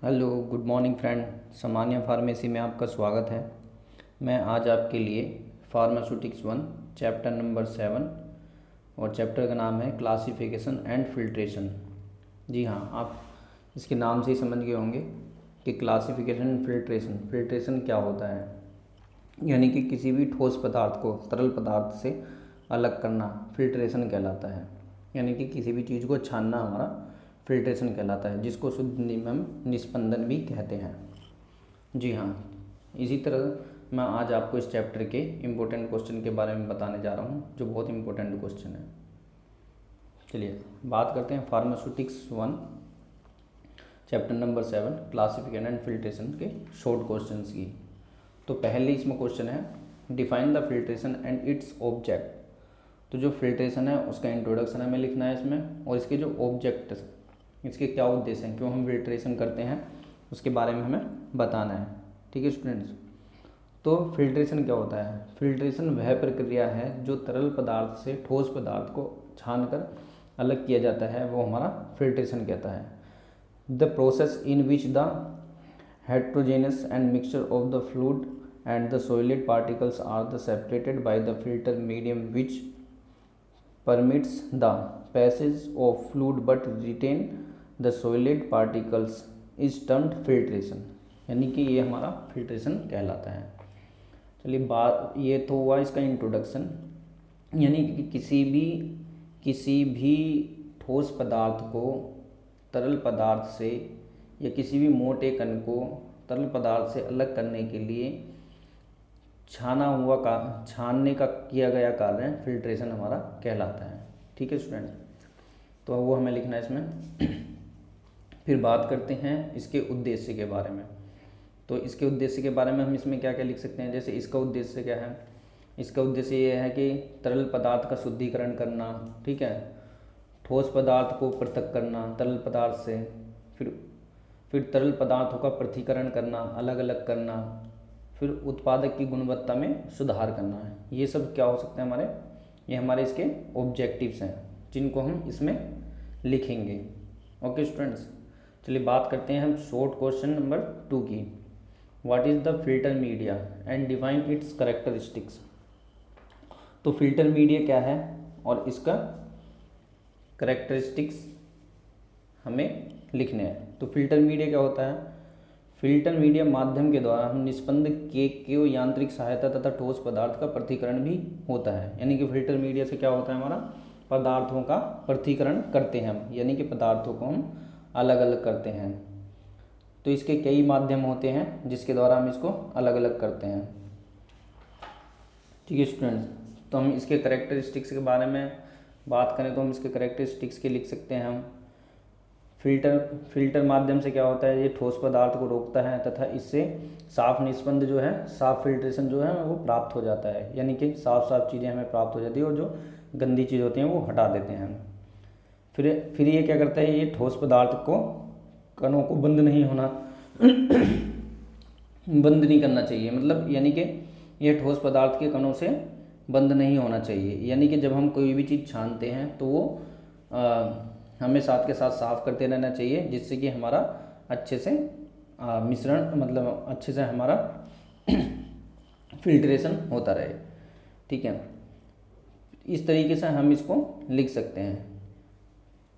Hello good morning friend. सामान्य pharmacy में आपका स्वागत है। मैं आज आपके लिए फार्मास्यूटिक्स 1 चैप्टर नंबर 7 और चैप्टर का नाम है क्लासिफिकेशन एंड फिल्ट्रेशन। जी हाँ, आप इसके नाम से ही समझ गए होंगे कि क्लासिफिकेशन एंड फिल्ट्रेशन क्या होता है। यानी कि किसी भी ठोस पदार्थ को तरल पदार्थ से अलग करना फिल्ट्रेशन कहलाता है। यानी कि किसी भी चीज़ को छानना हमारा फिल्ट्रेशन कहलाता है, जिसको शुद्ध निमन निस्पंदन भी कहते हैं। जी हाँ, इसी तरह मैं आज आपको इस चैप्टर के इम्पोर्टेंट क्वेश्चन के बारे में बताने जा रहा हूँ, जो बहुत इम्पोर्टेंट क्वेश्चन है। चलिए बात करते हैं pharmaceutics 1 chapter number 7 classification and filtration के शॉर्ट क्वेश्चन की। तो पहले इसमें क्वेश्चन है, define the filtration and its object. तो जो फिल्ट्रेशन है उसका इंट्रोडक्शन हमें लिखना है इसमें, और इसके जो ऑब्जेक्ट, इसके क्या उद्देश्य हैं, क्यों हम फिल्ट्रेशन करते हैं, उसके बारे में हमें बताना है। ठीक है स्टूडेंट्स। तो फिल्ट्रेशन क्या होता है? फिल्ट्रेशन वह प्रक्रिया है जो तरल पदार्थ से ठोस पदार्थ को छानकर अलग किया जाता है, वो हमारा फिल्ट्रेशन कहता है। The process in which the heterogeneous and mixture of the fluid and the solid particles are the separated by the filter medium which permits the passage of fluid but retain the solid particles is termed filtration। यानी कि ये हमारा filtration कहलाता है। चलिए बात, ये तो हुआ इसका इंट्रोडक्शन। यानी कि किसी भी ठोस पदार्थ को तरल पदार्थ से या किसी भी मोटे कण को तरल पदार्थ से अलग करने के लिए छानने का किया गया कार्य फिल्ट्रेशन हमारा कहलाता है। ठीक है स्टूडेंट, तो वो हमें लिखना है इसमें। फिर बात करते हैं इसके उद्देश्य के बारे में। तो इसके उद्देश्य के बारे में हम इसमें क्या क्या लिख सकते हैं। जैसे इसका उद्देश्य क्या है? इसका उद्देश्य ये है कि तरल पदार्थ का शुद्धिकरण करना, ठीक है, ठोस पदार्थ को पृथक करना तरल पदार्थ से, फिर तरल पदार्थों का पृथक्करण करना, अलग अलग करना, फिर उत्पादक की गुणवत्ता में सुधार करना है। ये सब क्या हो सकते हैं हमारे, ये हमारे इसके ऑब्जेक्टिव्स हैं, जिनको हम इसमें लिखेंगे। ओके स्टूडेंट्स, चलिए बात करते हैं हम शॉर्ट क्वेश्चन नंबर 2 की। What is the filter media and define it's characteristics. तो फिल्टर मीडिया क्या है और इसका करेक्टरिस्टिक्स हमें लिखने हैं। तो फिल्टर मीडिया क्या होता है? फिल्टर मीडिया माध्यम के द्वारा हम निस्पंद के यांत्रिक सहायता तथा ठोस पदार्थ का पृथक्करण भी होता है। यानी कि फिल्टर मीडिया से क्या होता है, हमारा पदार्थों का पृथक्करण करते हैं हम, यानी कि पदार्थों को हम अलग अलग करते हैं। तो इसके कई माध्यम होते हैं जिसके द्वारा हम इसको अलग अलग करते हैं। ठीक है स्टूडेंट्स, तो हम इसके करेक्टरिस्टिक्स के बारे में बात करें तो हम इसके करेक्टरिस्टिक्स के लिख सकते हैं हम। फिल्टर माध्यम से क्या होता है, ये ठोस पदार्थ को रोकता है तथा इससे साफ निस्पंद जो है, साफ फिल्ट्रेशन जो है वो प्राप्त हो जाता है। यानी कि साफ चीज़ें हमें प्राप्त हो जाती है और जो गंदी चीज़ होती हैं वो हटा देते हैं। फिर ये क्या करता है, ये ठोस पदार्थ को कणों को बंद नहीं करना चाहिए। मतलब यानी कि ये ठोस पदार्थ के कणों से बंद नहीं होना चाहिए। यानी कि जब हम कोई भी चीज़ छानते हैं तो वो हमें साथ के साथ साफ़ करते रहना चाहिए, जिससे कि हमारा अच्छे से मिश्रण, मतलब अच्छे से हमारा फिल्ट्रेशन होता रहे। ठीक है, इस तरीके से हम इसको लिख सकते हैं।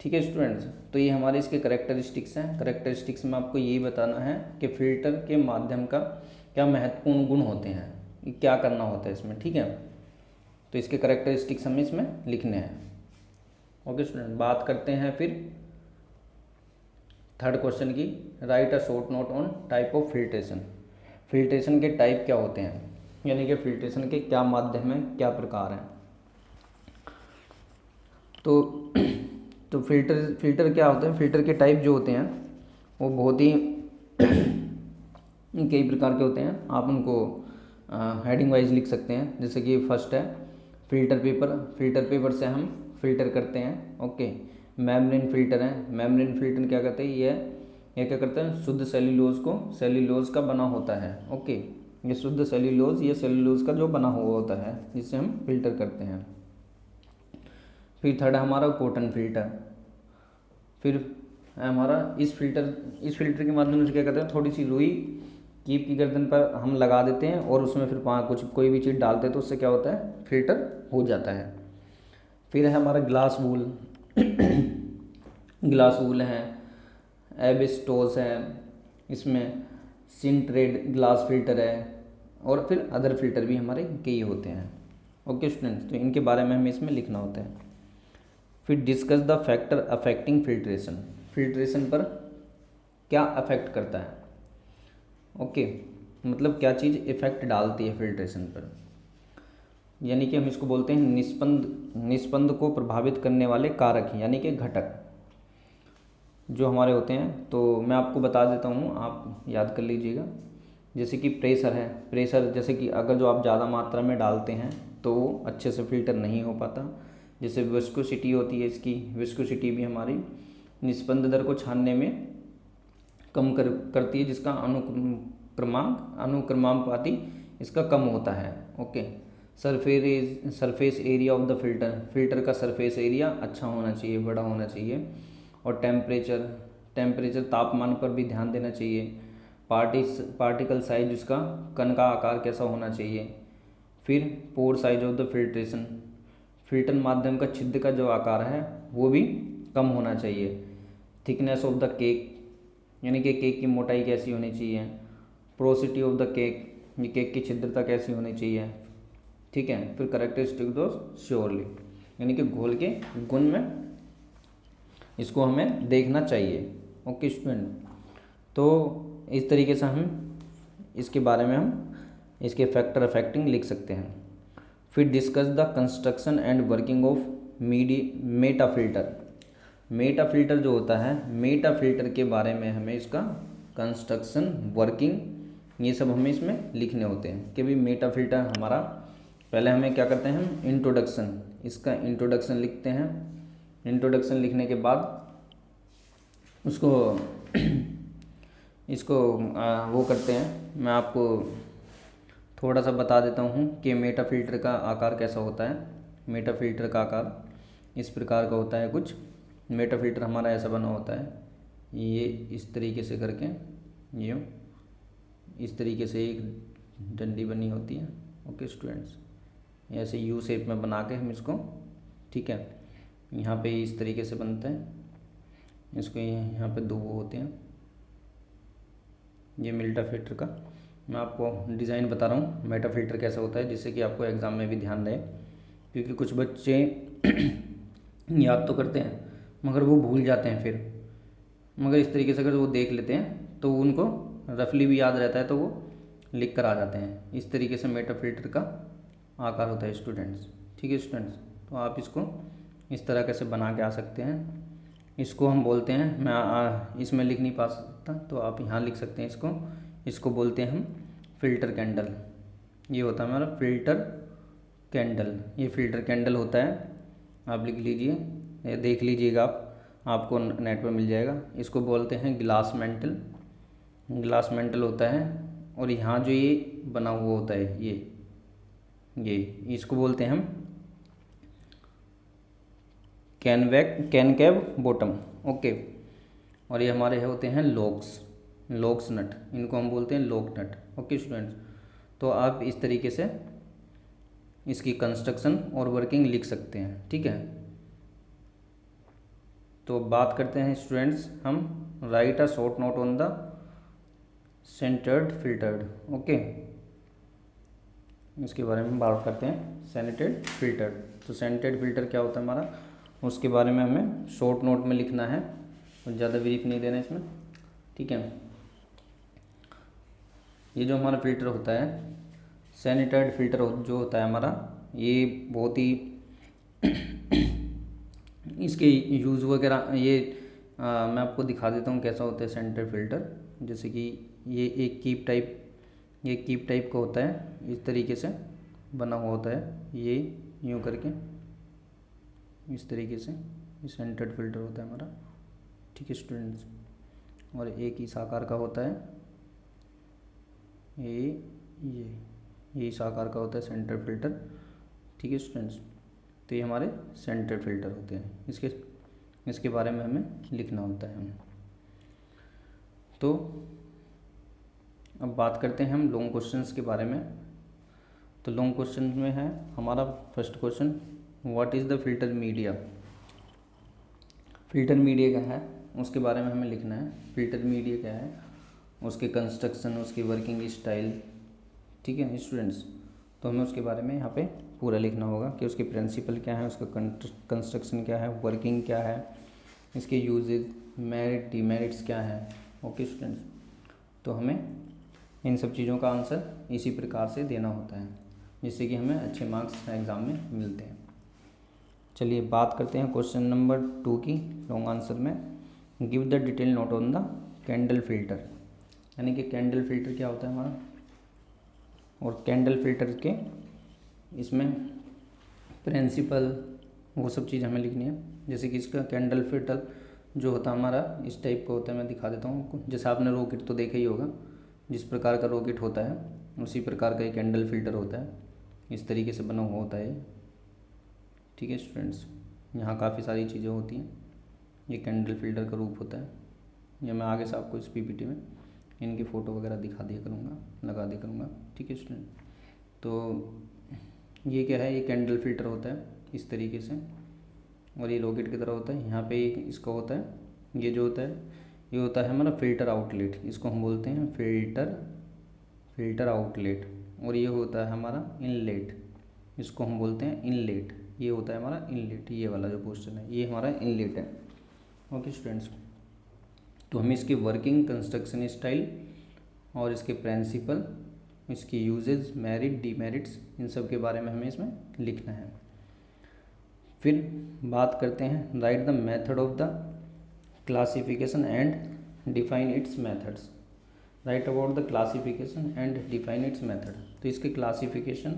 ठीक है स्टूडेंट्स, तो ये हमारे इसके करेक्टरिस्टिक्स हैं। करेक्टरिस्टिक्स में आपको यही बताना है कि फिल्टर के माध्यम का क्या महत्वपूर्ण गुण होते हैं, क्या करना होता है इसमें। ठीक है, तो इसके करेक्टरिस्टिक्स हमें इसमें लिखने हैं। ओके स्टूडेंट, बात करते हैं फिर थर्ड क्वेश्चन की। Right a short note on type of filtration. Filtration के टाइप क्या होते हैं, यानी कि फिल्ट्रेशन के क्या माध्यम हैं, क्या प्रकार हैं। तो फिल्टर क्या होता है, फिल्टर के टाइप जो होते हैं वो बहुत ही कई प्रकार के होते हैं। आप उनको हेडिंग वाइज लिख सकते हैं। जैसे कि फर्स्ट है फिल्टर पेपर। फिल्टर पेपर से हम फिल्टर करते हैं। ओके, मेम्ब्रेन फिल्टर है। मेम्ब्रेन फिल्टर क्या करते हैं, ये क्या करता है, शुद्ध सेल्यूलोज का बना होता है। ओके, ये शुद्ध सेल्यूलोज का जो बना हुआ होता है, जिससे हम फिल्टर करते हैं। फिर थर्ड हमारा कॉटन फिल्टर। फिर है हमारा, इस फिल्टर के माध्यम से क्या करते हैं, थोड़ी सी रुई कीप की गर्दन पर हम लगा देते हैं और उसमें फिर कोई भी चीज़ डालते हैं तो उससे क्या होता है, फिल्टर हो जाता है। फिर है हमारा ग्लास वूल ग्लास वूल है, एबिस्टोस है, इसमें सिंट्रेड ग्लास फिल्टर है, और फिर अदर फिल्टर भी हमारे कई होते हैं। ओके स्टूडेंट्स, तो इनके बारे में हमें इसमें लिखना होता है। फिर discuss the factor affecting filtration, filtration पर क्या अफेक्ट करता है। ओके, मतलब क्या चीज़ इफ़ेक्ट डालती है फिल्ट्रेशन पर, यानी कि हम इसको बोलते हैं निस्पंद को प्रभावित करने वाले कारक, यानी कि घटक जो हमारे होते हैं। तो मैं आपको बता देता हूँ, आप याद कर लीजिएगा। जैसे कि प्रेशर है, प्रेशर जैसे कि अगर जो आप ज़्यादा मात्रा में डालते हैं तो वो अच्छे से फिल्टर नहीं हो पाता। जैसे विस्कोसिटी होती है, इसकी विस्कोसिटी भी हमारी निस्पंद दर को छानने में कम करती है, जिसका अनुक्रमानुपाती इसका कम होता है। Okay, surface area of the filter का सरफेस एरिया अच्छा होना चाहिए, बड़ा होना चाहिए। और टेम्परेचर तापमान पर भी ध्यान देना चाहिए। पार्टिकल साइज, उसका कण का आकार कैसा होना चाहिए। फिर pore size of the filtration, filter माध्यम का छिद्र का जो आकार है वो भी कम होना चाहिए। थिकनेस ऑफ द केक, यानी कि केक की मोटाई कैसी होनी चाहिए। पोरोसिटी ऑफ द केक, ये केक की छिद्रता कैसी होनी चाहिए। ठीक है, फिर करेक्टरिस्टिक दो श्योरली, यानी कि घोल के गुण में इसको हमें देखना चाहिए। ओके स्टूडेंट, तो इस तरीके से हम इसके बारे में हम इसके फैक्टर अफेक्टिंग लिख सकते हैं। फिर discuss the construction and working of Meta filter, Meta filter जो होता है, मेटा फिल्टर के बारे में हमें इसका कंस्ट्रक्शन, वर्किंग, ये सब हमें इसमें लिखने होते हैं कि भाई मेटा फिल्टर हमारा, पहले हमें क्या करते हैं, हम इंट्रोडक्शन, इसका इंट्रोडक्शन लिखते हैं। इंट्रोडक्शन लिखने के बाद उसको इसको वो करते हैं। मैं आपको थोड़ा सा बता देता हूँ कि मेटा फिल्टर का आकार कैसा होता है। मेटा फिल्टर का आकार इस प्रकार का होता है कुछ। मेटा फिल्टर हमारा ऐसा बना होता है, ये इस तरीके से करके, ये इस तरीके से एक डंडी बनी होती है। ओके स्टूडेंट्स, ऐसे यू शेप में बना के हम इसको, ठीक है, यहाँ पे इस तरीके से बनता है। इसको यहाँ पे दो वो होते हैं, ये मेटा फिल्टर का मैं आपको डिज़ाइन बता रहा हूँ मेटा फिल्टर कैसा होता है, जिससे कि आपको एग्ज़ाम में भी ध्यान रहे। क्योंकि कुछ बच्चे याद तो करते हैं मगर वो भूल जाते हैं फिर, मगर इस तरीके से अगर वो देख लेते हैं तो उनको रफली भी याद रहता है, तो वो लिख कर आ जाते हैं। इस तरीके से मेटा फिल्टर का आकार होता है स्टूडेंट्स। ठीक है स्टूडेंट्स, तो आप इसको इस तरह कैसे बना के आ सकते हैं। इसको हम बोलते हैं, मैं इसमें लिख नहीं पा सकता तो आप यहाँ लिख सकते हैं इसको बोलते हैं हम फिल्टर कैंडल। ये होता है हमारा फिल्टर कैंडल, ये फिल्टर कैंडल होता है। आप लिख लीजिए, देख लीजिएगा, आपको नेट पर मिल जाएगा। इसको बोलते हैं ग्लास मेंटल, ग्लास मेंटल होता है। और यहाँ जो ये बना हुआ होता है, ये इसको बोलते हैं हम कैनकेव बॉटम। ओके, और ये हमारे होते हैं लॉक्स नट, इनको हम बोलते हैं लॉक नट। ओके स्टूडेंट्स, तो आप इस तरीके से इसकी कंस्ट्रक्शन और वर्किंग लिख सकते हैं। ठीक है, तो बात करते हैं स्टूडेंट्स, हम right a short note on the centred filtered. Okay, इसके बारे में बात करते हैं, सेंटेड फिल्टर। तो सेंटेड फिल्टर क्या होता है हमारा, उसके बारे में हमें शॉर्ट नोट में लिखना है और ज़्यादा ब्रीफ नहीं देना इसमें। ठीक है, ये जो हमारा फिल्टर होता है, सैनिटाइड फिल्टर जो होता है हमारा, ये बहुत ही इसके यूज़ वगैरह, ये मैं आपको दिखा देता हूँ कैसा होता है सैनिटाइड फिल्टर। जैसे कि ये एक कीप टाइप का होता है, इस तरीके से बना हुआ होता है, ये यूँ करके इस तरीके से ये सैनिटाइड फिल्टर होता है हमारा। ठीक है स्टूडेंट्स, और एक इस आकार का होता है, ये इस आकार का होता है सेंटर फिल्टर। ठीक है स्टूडेंट्स, तो ये हमारे सेंटर फिल्टर होते हैं। इसके इसके बारे में हमें लिखना होता है। तो अब बात करते हैं हम लॉन्ग क्वेश्चंस के बारे में। तो लॉन्ग क्वेश्चन में है हमारा first question, what is the filter media. Filter media क्या है उसके बारे में हमें लिखना है। फिल्टर मीडिया क्या है, उसके कंस्ट्रक्शन, उसकी वर्किंग स्टाइल, ठीक है स्टूडेंट्स। तो हमें उसके बारे में यहाँ पे पूरा लिखना होगा कि उसके प्रिंसिपल क्या है, उसका कंस्ट्रक्शन क्या है, वर्किंग क्या है, इसके यूजेज, मेरिट, डिमेरिट्स क्या है। ओके स्टूडेंट्स, तो हमें इन सब चीज़ों का आंसर इसी प्रकार से देना होता है जिससे कि हमें अच्छे मार्क्स एग्ज़ाम में मिलते हैं। चलिए बात करते हैं क्वेश्चन नंबर 2 की लॉन्ग आंसर में। Give the detail note on the candle filter, यानी कि कैंडल फिल्टर क्या होता है हमारा, और कैंडल फिल्टर के इसमें प्रिंसिपल वो सब चीज़ हमें लिखनी है। जैसे कि इसका कैंडल फिल्टर जो होता है हमारा इस टाइप का होता है, मैं दिखा देता हूँ आपको। जैसे आपने रॉकेट तो देखा ही होगा, जिस प्रकार का रॉकेट होता है उसी प्रकार का एक कैंडल फिल्टर होता है, इस तरीके से बना हुआ होता है। ठीक है स्टूडेंट्स, यहाँ काफ़ी सारी चीज़ें होती हैं, ये कैंडल फिल्टर का रूप होता है। या मैं आगे से आपको इस पीपीटी में इनकी फ़ोटो वगैरह दिखा दिया करूँगा, लगा दिया करूँगा। ठीक है स्टूडेंट, तो ये क्या है, ये कैंडल फिल्टर होता है इस तरीके से, और ये रॉकेट की तरह होता है। यहाँ पे इसका होता है, ये जो होता है ये होता है हमारा फ़िल्टर आउटलेट, इसको हम बोलते हैं फ़िल्टर आउटलेट। और ये होता है हमारा इनलेट, इसको हम बोलते हैं इनलेट। ये होता है हमारा इनलेट, ये वाला जो पोर्शन है ये हमारा इनलेट है। ओके स्टूडेंट्स, तो हमें इसकी वर्किंग, कंस्ट्रक्शन स्टाइल और इसके प्रिंसिपल, इसके यूजेज, मेरिट, डीमेरिट्स, इन सब के बारे में हमें इसमें लिखना है। फिर बात करते हैं, right the method of the classification and define it's methods. Right about the classification and define it's method. तो इसके क्लासिफिकेशन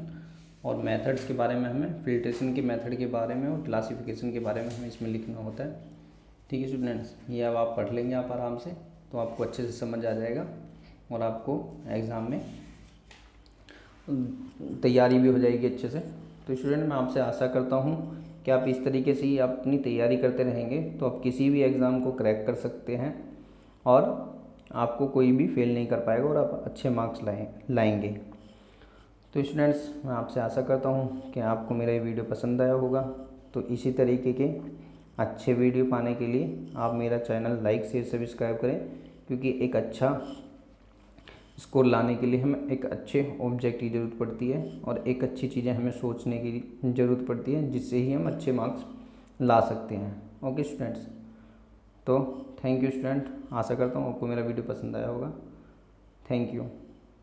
और मेथड्स के बारे में हमें, फिल्ट्रेशन के मेथड के बारे में और क्लासिफिकेशन के बारे में हमें इसमें लिखना होता है। ठीक है स्टूडेंट्स, ये अब आप पढ़ लेंगे आप आराम से, तो आपको अच्छे से समझ आ जाएगा और आपको एग्ज़ाम में तैयारी भी हो जाएगी अच्छे से। तो स्टूडेंट, मैं आपसे आशा करता हूँ कि आप इस तरीके से ही अपनी तैयारी करते रहेंगे तो आप किसी भी एग्ज़ाम को क्रैक कर सकते हैं और आपको कोई भी फेल नहीं कर पाएगा और आप अच्छे मार्क्स लाएंगे। तो स्टूडेंट्स, मैं आपसे आशा करता हूँ कि आपको मेरा ये वीडियो पसंद आया होगा। तो इसी तरीके के अच्छे वीडियो पाने के लिए आप मेरा चैनल लाइक, शेयर, सब्सक्राइब करें, क्योंकि एक अच्छा स्कोर लाने के लिए हमें एक अच्छे ऑब्जेक्ट की ज़रूरत पड़ती है और एक अच्छी चीज़ें हमें सोचने की ज़रूरत पड़ती है, जिससे ही हम अच्छे मार्क्स ला सकते हैं। ओके स्टूडेंट्स, तो थैंक यू स्टूडेंट, आशा करता हूँ आपको मेरा वीडियो पसंद आया होगा। Thank you.